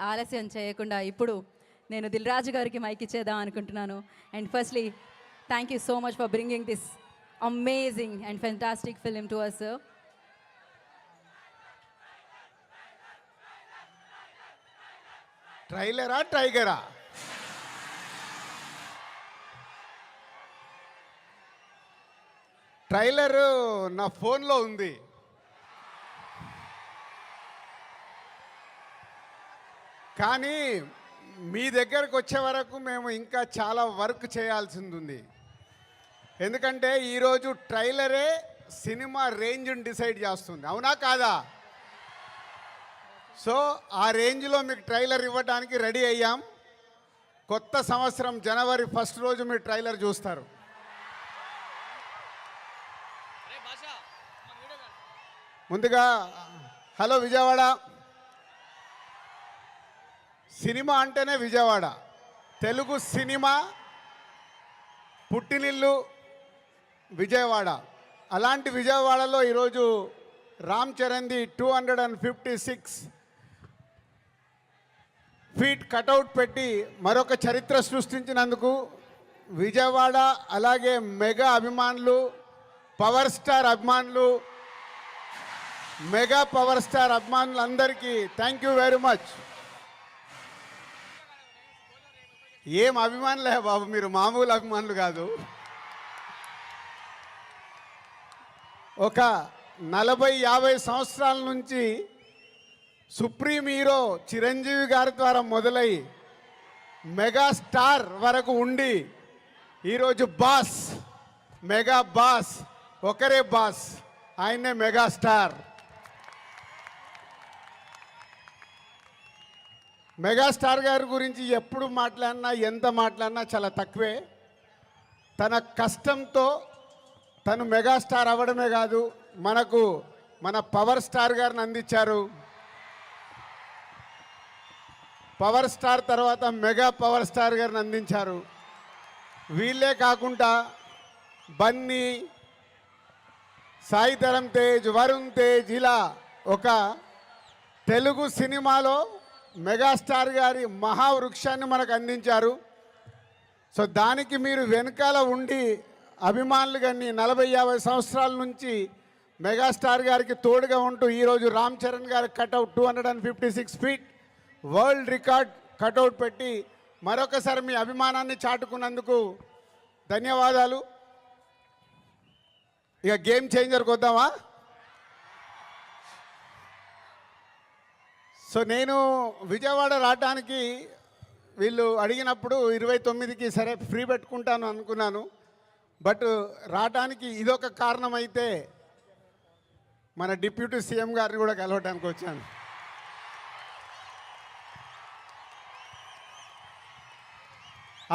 ఆలస్యం చేయకుండా ఇప్పుడు నేను దిల్ రాజు గారికి మైక్ ఇచ్చేద్దాం అనుకుంటున్నాను. And firstly thank you so much for bringing this amazing and fantastic film to us, sir. ట్రైలరా టైగరా? ట్రైలర్ నా ఫోన్లో ఉంది. కానీ మీ దగ్గరకు వచ్చే వరకు మేము ఇంకా చాలా వర్క్ చేయాల్సింది ఉంది. ఎందుకంటే ఈరోజు ట్రైలరే సినిమా రేంజ్ని డిసైడ్ చేస్తుంది, అవునా కాదా? సో ఆ రేంజ్లో మీకు ట్రైలర్ ఇవ్వడానికి రెడీ అయ్యాం. కొత్త సంవత్సరం జనవరి 1 రోజు మీరు ట్రైలర్ చూస్తారు. ముందుగా హలో విజయవాడ. సినిమా అంటేనే విజయవాడ. తెలుగు సినిమా పుట్టినిల్లు విజయవాడ. అలాంటి విజయవాడలో ఈరోజు రామ్ చరణ్ది 256 ఫీట్ కటౌట్ పెట్టి మరొక చరిత్ర సృష్టించినందుకు విజయవాడ, అలాగే మెగా అభిమానులు, పవర్ స్టార్ అభిమానులు, మెగా పవర్ స్టార్ అభిమానులందరికీ థ్యాంక్ యూ వెరీ మచ్. ఏం అభిమానులే బాబు, మీరు మామూలు అభిమానులు కాదు. ఒక 40-50 సంవత్సరాల నుంచి సుప్రీం హీరో చిరంజీవి గారి ద్వారా మొదలై మెగాస్టార్ వరకు ఉండి ఈరోజు బాస్, మెగా బాస్, ఒకరే బాస్, ఆయనే మెగాస్టార్. మెగాస్టార్ గారి గురించి ఎప్పుడు మాట్లాడినా, ఎంత మాట్లాడినా చాలా తక్కువే. తన కష్టంతో తను మెగాస్టార్ అవ్వడమే కాదు, మనకు మన పవర్ స్టార్ గారిని అందించారు. పవర్ స్టార్ తర్వాత మెగా పవర్ స్టార్ గారిని అందించారు. వీళ్ళే కాకుండా బన్నీ, సాయి ధరమ్ తేజ్, వరుణ్ తేజ్, ఇలా ఒక తెలుగు సినిమాలో మెగాస్టార్ గారి మహావృక్షాన్ని మనకు అందించారు. సో దానికి మీరు వెనకాల ఉండి అభిమానులు కానీ 40-50 సంవత్సరాల నుంచి మెగాస్టార్ గారికి తోడుగా ఉంటూ ఈరోజు రామ్ చరణ్ గారి cutout 256 feet world record cutout పెట్టి మరొకసారి మీ అభిమానాన్ని చాటుకున్నందుకు ధన్యవాదాలు. ఇక గేమ్ చేంజర్కి వద్దామా? సో నేను విజయవాడ రావడానికి వీళ్ళు అడిగినప్పుడు 29కి సరే ఫ్రీ పెట్టుకుంటాను అనుకున్నాను. బట్ రావడానికి ఇదొక కారణం అయితే మన డిప్యూటీ సీఎం గారిని కూడా కలవటానికి వచ్చాను.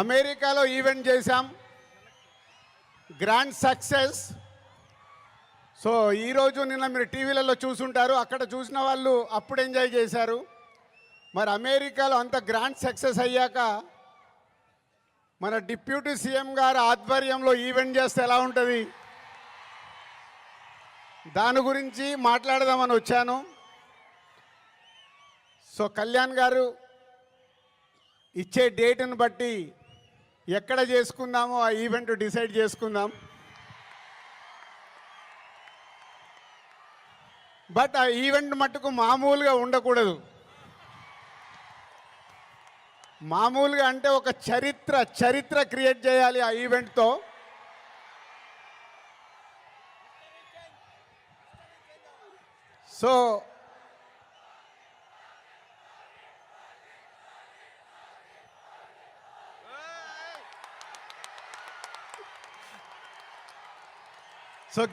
అమెరికాలో ఈవెంట్ చేశాం, గ్రాండ్ సక్సెస్. సో ఈరోజు నిన్న మీరు టీవీలలో చూసుంటారు, అక్కడ చూసిన వాళ్ళు అప్పుడు ఎంజాయ్ చేశారు. మరి అమెరికాలో అంత గ్రాండ్ సక్సెస్ అయ్యాక మన డిప్యూటీ సీఎం గారు ఆధ్వర్యంలో ఈవెంట్ చేస్తే ఎలా ఉంటుంది, దాని గురించి మాట్లాడదామని వచ్చాను. సో కళ్యాణ్ గారు ఇచ్చే డేట్ని బట్టి ఎక్కడ చేసుకుందామో ఆ ఈవెంట్ డిసైడ్ చేసుకుందాం. బట్ ఆ ఈవెంట్ మట్టుకు మామూలుగా ఉండకూడదు. మామూలుగా అంటే ఒక చరిత్ర క్రియేట్ చేయాలి ఆ ఈవెంట్తో. సో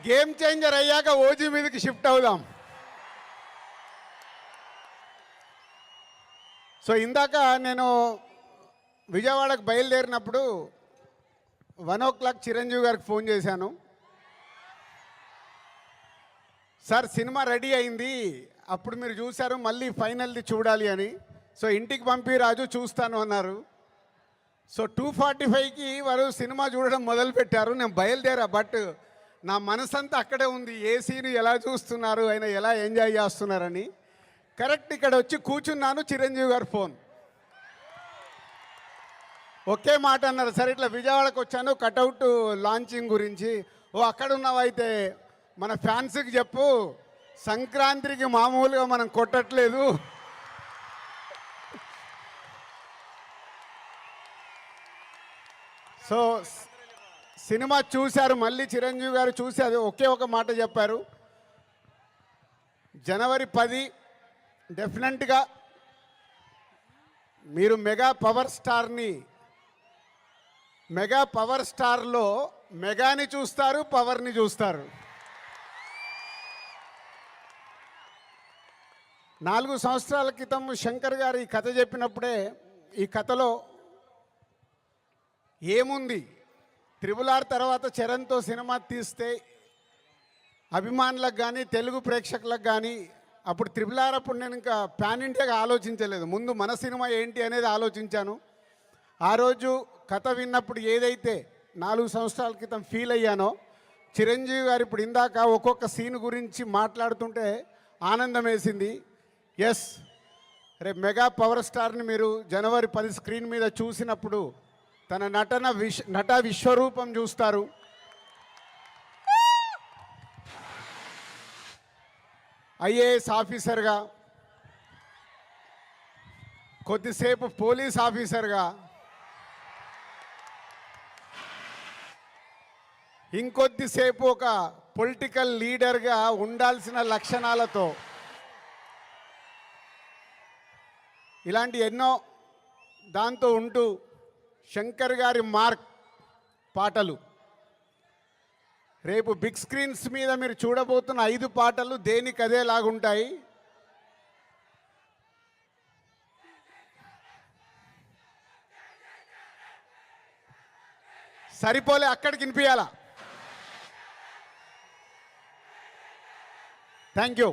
గేమ్ చేంజర్ అయ్యాక ఓజీ మీదకి షిఫ్ట్ అవుదాం. సో ఇందాక నేను విజయవాడకు బయలుదేరినప్పుడు 1 o'clock చిరంజీవి గారికి ఫోన్ చేశాను. సార్ సినిమా రెడీ అయింది, అప్పుడు మీరు చూశారు, మళ్ళీ ఫైనల్ది చూడాలి అని. సో ఇంటికి పంపి రాజు చూస్తాను అన్నారు. సో 2:45కి వారు సినిమా చూడడం మొదలుపెట్టారు. నేను బయలుదేరా, బట్ నా మనసంతా అక్కడే ఉంది, ఏ సీన్ ఎలా చూస్తున్నారు, ఆయన ఎలా ఎంజాయ్ చేస్తున్నారని. కరెక్ట్ ఇక్కడ వచ్చి కూర్చున్నాను, చిరంజీవి గారు ఫోన్. ఒకే మాట అన్నారు, సరే ఇట్లా విజయవాడకు వచ్చాను కటౌట్ లాంచింగ్ గురించి. ఓ అక్కడ ఉన్నావైతే మన ఫ్యాన్స్కి చెప్పు, సంక్రాంతికి మామూలుగా మనం కొట్టట్లేదు. సో సినిమా చూశారు, మళ్ళీ చిరంజీవి గారు చూసి అది ఒకే ఒక మాట చెప్పారు, జనవరి 10 డెఫినెట్గా మీరు మెగా పవర్ స్టార్లో మెగాని చూస్తారు, పవర్ని చూస్తారు. 4 సంవత్సరాల క్రితం శంకర్ గారు ఈ కథ చెప్పినప్పుడే ఈ కథలో ఏముంది, RRR తర్వాత చరణ్తో సినిమా తీస్తే అభిమానులకు కానీ తెలుగు ప్రేక్షకులకు కానీ, అప్పుడు RRR అప్పుడు నేను ఇంకా పాన్ ఇండియాగా ఆలోచించలేదు, ముందు మన సినిమా ఏంటి అనేది ఆలోచించాను. ఆ రోజు కథ విన్నప్పుడు ఏదైతే 4 సంవత్సరాల క్రితం ఫీల్ అయ్యానో, చిరంజీవి గారు ఇప్పుడు ఇందాక ఒక్కొక్క సీన్ గురించి మాట్లాడుతుంటే ఆనందం వేసింది. ఎస్, రేపు మెగా పవర్ స్టార్ని మీరు జనవరి 10 స్క్రీన్ మీద చూసినప్పుడు తన నట విశ్వరూపం చూస్తారు. ఐఏఎస్ ఆఫీసర్గా, కొద్దిసేపు పోలీస్ ఆఫీసర్గా, ఇంకొద్దిసేపు ఒక పొలిటికల్ లీడర్గా ఉండాల్సిన లక్షణాలతో, ఇలాంటి ఎన్నో దాంతో ఉంటూ శంకర్ గారి మార్క్ పాటలు, రేపు బిగ్ స్క్రీన్స్ మీద మీరు చూడబోతున్న 5 పాటలు దేనికి అదేలాగుంటాయి. సరిపోలే, అక్కడికి వినిపించాలా. Thank you.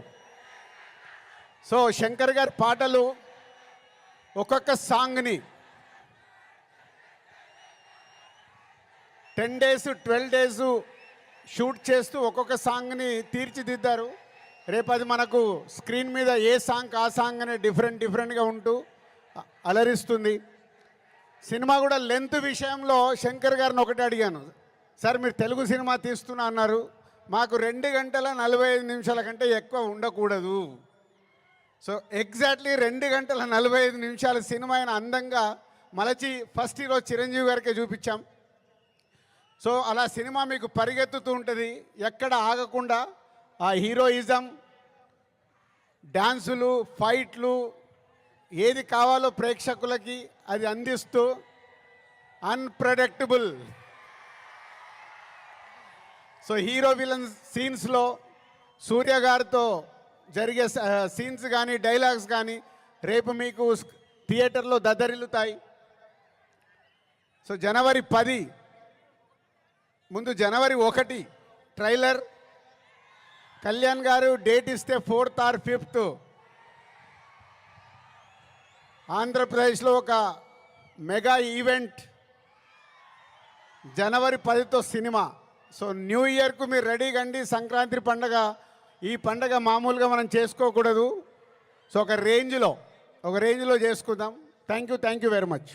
సో శంకర్ గారి పాటలు ఒక్కొక్క సాంగ్ని 10 days 12 days షూట్ చేస్తూ ఒక్కొక్క సాంగ్ని తీర్చిదిద్దారు. రేపు అది మనకు స్క్రీన్ మీద ఏ సాంగ్ ఆ సాంగ్ అనే డిఫరెంట్గా ఉంటూ అలరిస్తుంది. సినిమా కూడా లెంత్ విషయంలో శంకర్ గారిని ఒకటి అడిగాను, సార్ మీరు తెలుగు సినిమా తీస్తున్నా అన్నారు, మాకు 2 గంటల 45 నిమిషాల కంటే ఎక్కువ ఉండకూడదు. సో ఎగ్జాక్ట్లీ 2 గంటల 45 నిమిషాల సినిమా అయిన అందంగా మలచి ఫస్ట్ ఈరోజు చిరంజీవి గారికే చూపించాం. సో అలా సినిమా మీకు పరిగెత్తుతూ ఉంటుంది, ఎక్కడ ఆగకుండా ఆ హీరోయిజం, డ్యాన్సులు, ఫైట్లు, ఏది కావాలో ప్రేక్షకులకి అది అందిస్తూ అన్ప్రెడిక్టబుల్. సో హీరో విలన్ సీన్స్లో సూర్య గారితో జరిగే సీన్స్ కానీ డైలాగ్స్ కానీ రేపు మీకు థియేటర్లో దద్దరిల్లుతాయి. సో జనవరి 10 ముందు జనవరి 1 ట్రైలర్, కళ్యాణ్ గారు డేట్ ఇస్తే 4th or 5th ఆంధ్రప్రదేశ్లో ఒక మెగా ఈవెంట్, జనవరి 10తో సినిమా. సో న్యూ ఇయర్కు మీరు రెడీగా అండి. సంక్రాంతి పండగ, ఈ పండగ మామూలుగా మనం చేసుకోకూడదు. సో ఒక రేంజ్లో చేసుకుందాం. Thank you very much.